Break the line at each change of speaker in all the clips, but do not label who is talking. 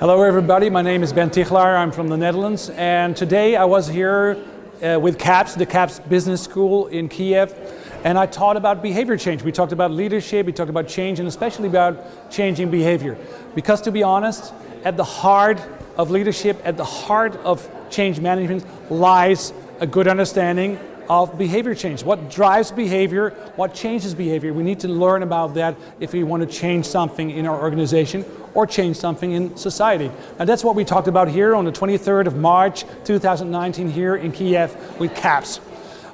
Hello everybody, my name is Tiggelaar, I'm from the Netherlands, and today I was here with CAPS, the CAPS Business School in Kiev, and I taught about behavior change. We talked about leadership, we talked about change, and especially about changing behavior. Because to be honest, at the heart of leadership, at the heart of change management lies a good understanding of behavior change. What drives behavior, what changes behavior. We need to learn about that if we want to change something in our organization or change something in society. And that's what we talked about here on the 23rd of March 2019 here in Kiev with CAPS.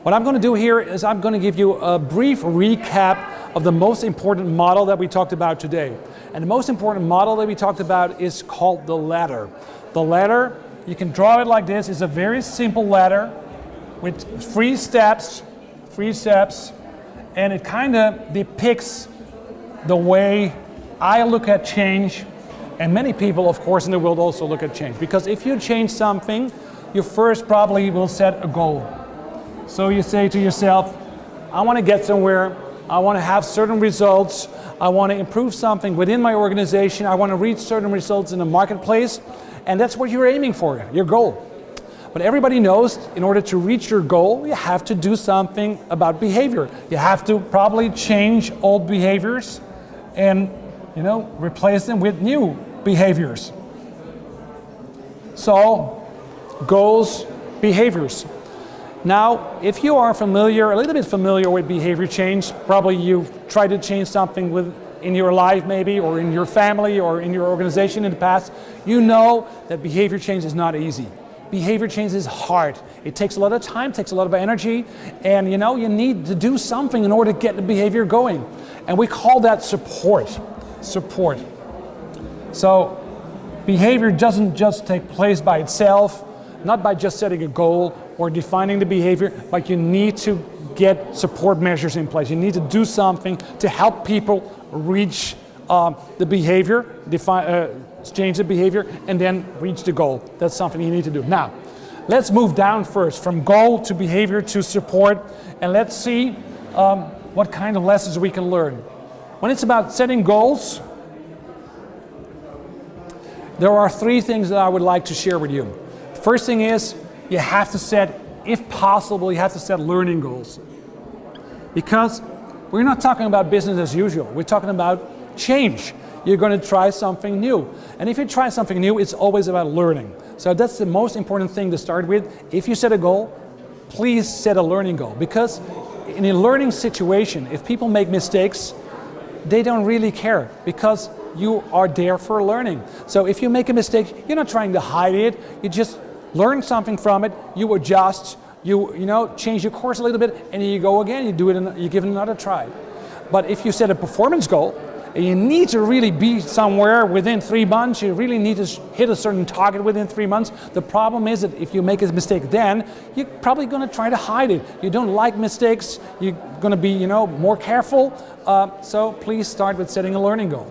What I'm going to do here is I'm going to give you a brief recap of the most important model that we talked about today. And the most important model that we talked about is called the ladder. The ladder, you can draw it like this, is a very simple ladder with three steps, and it kind of depicts the way I look at change, and many people, of course, in the world also look at change. Because if you change something, you first probably will set a goal. So you say to yourself, I want to get somewhere, I want to have certain results, I want to improve something within my organization, I want to reach certain results in the marketplace, and that's what you're aiming for, your goal. But everybody knows in order to reach your goal, you have to do something about behavior. You have to probably change old behaviors and replace them with new behaviors. So, goals, behaviors. Now, if you are a little bit familiar with behavior change, probably you've tried to change something in your life maybe, or in your family, or in your organization in the past, you know that behavior change is not easy. Behavior change is hard. It takes a lot of time, takes a lot of energy, and you need to do something in order to get the behavior going. And we call that support. Support. So behavior doesn't just take place by itself, not by just setting a goal or defining the behavior, but you need to get support measures in place. You need to do something to help people reach the behavior, change the behavior, and then reach the goal. That's something you need to do. Now, let's move down first, from goal to behavior to support, and let's see what kind of lessons we can learn. When it's about setting goals, there are three things that I would like to share with you. The first thing is, you have to set, if possible, you have to set learning goals. Because we're not talking about business as usual, we're talking about change. You're going to try something new. And if you try something new, it's always about learning. So that's the most important thing to start with. If you set a goal, please set a learning goal. Because in a learning situation, if people make mistakes, they don't really care, because you are there for learning. So if you make a mistake, you're not trying to hide it. You just learn something from it, you adjust, you change your course a little bit, and then you go again, you give it another try. But if you set a performance goal, and you need to really be somewhere within 3 months, you really need to hit a certain target within 3 months. The problem is that if you make a mistake then, you're probably going to try to hide it. You don't like mistakes, you're going to be more careful. So please start with setting a learning goal.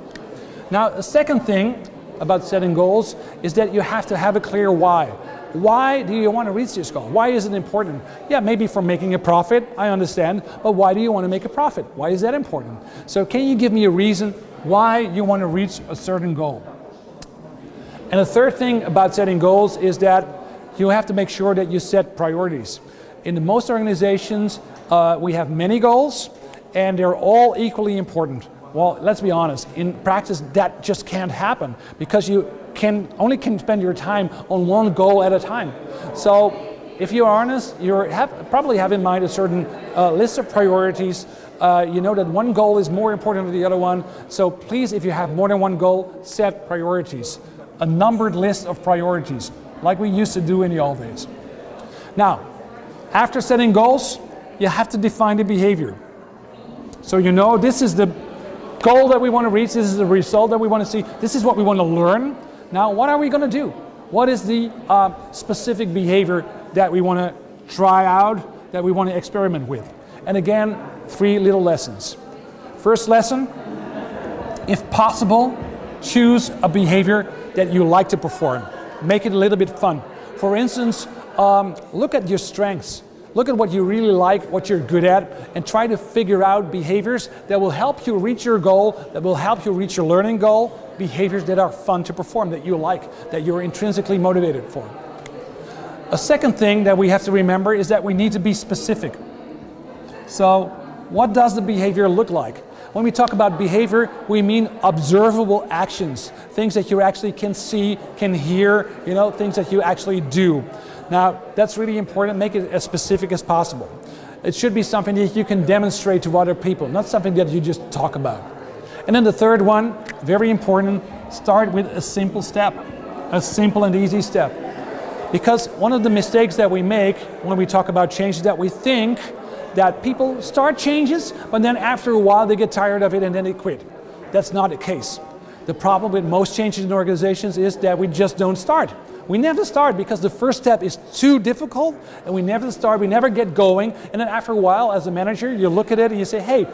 Now, the second thing about setting goals is that you have to have a clear why. Why do you want to reach this goal? Why is it important? Yeah, maybe for making a profit, I understand, but why do you want to make a profit? Why is that important? So can you give me a reason why you want to reach a certain goal? And the third thing about setting goals is that you have to make sure that you set priorities. In most organizations, we have many goals, and they're all equally important. Well, let's be honest, in practice that just can't happen, because you only can spend your time on one goal at a time. So if you're honest, probably have in mind a certain list of priorities. You know that one goal is more important than the other one. So please, if you have more than one goal, set priorities. A numbered list of priorities, like we used to do in the old days. Now, after setting goals, you have to define the behavior. So this is the goal that we want to reach, this is the result that we want to see, this is what we want to learn. Now, what are we going to do? What is the specific behavior that we want to try out, that we want to experiment with? And again, 3 little lessons. First lesson, if possible, choose a behavior that you like to perform. Make it a little bit fun. For instance, look at your strengths. Look at what you really like, what you're good at, and try to figure out behaviors that will help you reach your goal, that will help you reach your learning goal, behaviors that are fun to perform, that you like, that you're intrinsically motivated for. A second thing that we have to remember is that we need to be specific. So, what does the behavior look like? When we talk about behavior, we mean observable actions, things that you actually can see, can hear, things that you actually do. Now, that's really important. Make it as specific as possible. It should be something that you can demonstrate to other people, not something that you just talk about. And then the third one, very important, start with a simple step, a simple and easy step. Because one of the mistakes that we make when we talk about change is that we think that people start changes, but then after a while they get tired of it and then they quit. That's not the case. The problem with most changes in organizations is that we just don't start. We never start because the first step is too difficult, and we never start, we never get going, and then after a while, as a manager, you look at it and you say, hey,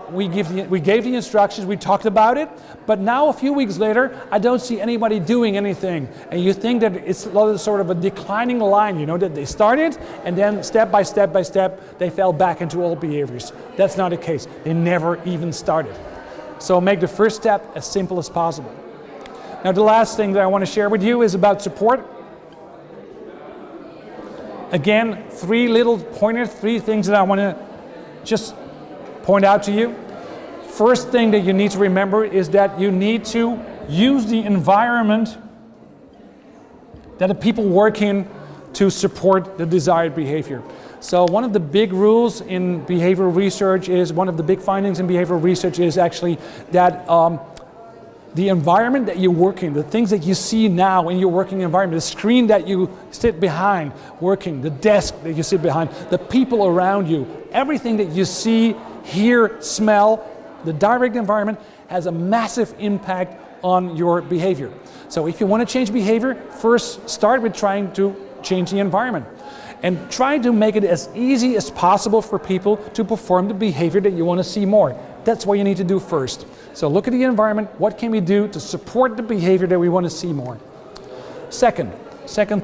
we gave the instructions, we talked about it, but now a few weeks later, I don't see anybody doing anything. And you think that it's sort of a declining line, that they started, and then step by step by step, they fell back into old behaviors. That's not the case. They never even started. So make the first step as simple as possible. Now, the last thing that I want to share with you is about support. Again, 3 little pointers, 3 things that I want to just point out to you. First thing that you need to remember is that you need to use the environment that the people work in to support the desired behavior. So one of the big rules in behavioral research is, one of the big findings in behavioral research is actually that the environment that you work in, the things that you see now in your working environment, the screen that you sit behind working, the desk that you sit behind, the people around you, everything that you see, hear, smell, the direct environment has a massive impact on your behavior. So if you want to change behavior, first start with trying to change the environment. And try to make it as easy as possible for people to perform the behavior that you want to see more. That's what you need to do first. So look at the environment, what can we do to support the behavior that we want to see more? Second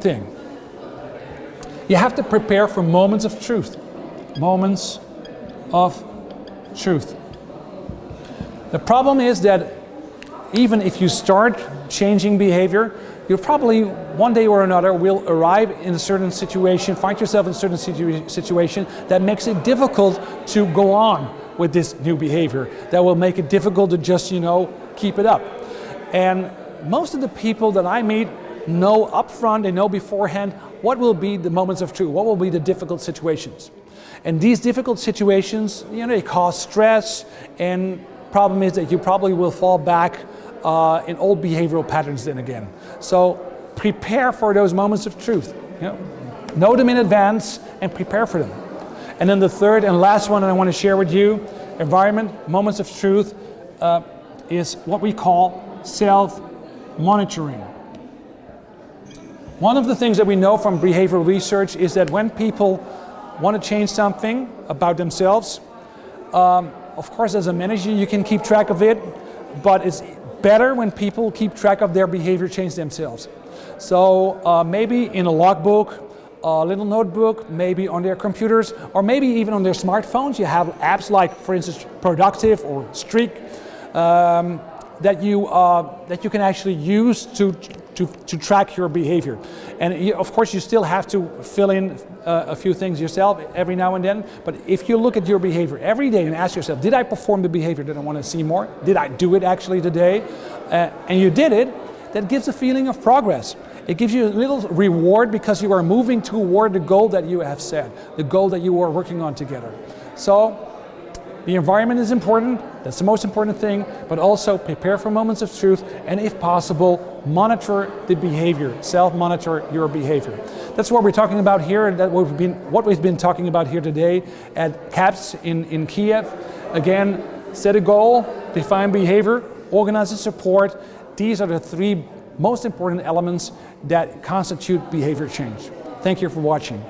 thing, you have to prepare for moments of truth. Moments of truth. The problem is that even if you start changing behavior, you probably one day or another will arrive in a certain situation, find yourself in a certain situation that makes it difficult to go on with this new behavior, that will make it difficult to just, keep it up. And most of the people that I meet know upfront, they know beforehand what will be the moments of truth, what will be the difficult situations. And these difficult situations, they cause stress, and problem is that you probably will fall back in old behavioral patterns then again. So prepare for those moments of truth. Know them in advance and prepare for them. And then the third and last one that I want to share with you, environment, moments of truth, is what we call self-monitoring. One of the things that we know from behavioral research is that when people want to change something about themselves, of course as a manager you can keep track of it, but it's better when people keep track of their behavior change themselves. So maybe in a logbook, a little notebook, maybe on their computers, or maybe even on their smartphones. You have apps like, for instance, Productive or Streak that you can actually use to track your behavior. And of course, you still have to fill in a few things yourself every now and then. But if you look at your behavior every day and ask yourself, did I perform the behavior that I want to see more? Did I do it actually today? And you did it, that gives a feeling of progress. It gives you a little reward because you are moving toward the goal that you have set, the goal that you are working on together. So the environment is important, that's the most important thing, but also prepare for moments of truth, and if possible, monitor the behavior, self-monitor your behavior. That's what we're talking about here, and what we've been talking about here today at CAPS in Kiev. Again, set a goal, define behavior, organize the support. These are the 3 most important elements that constitute behavior change. Thank you for watching.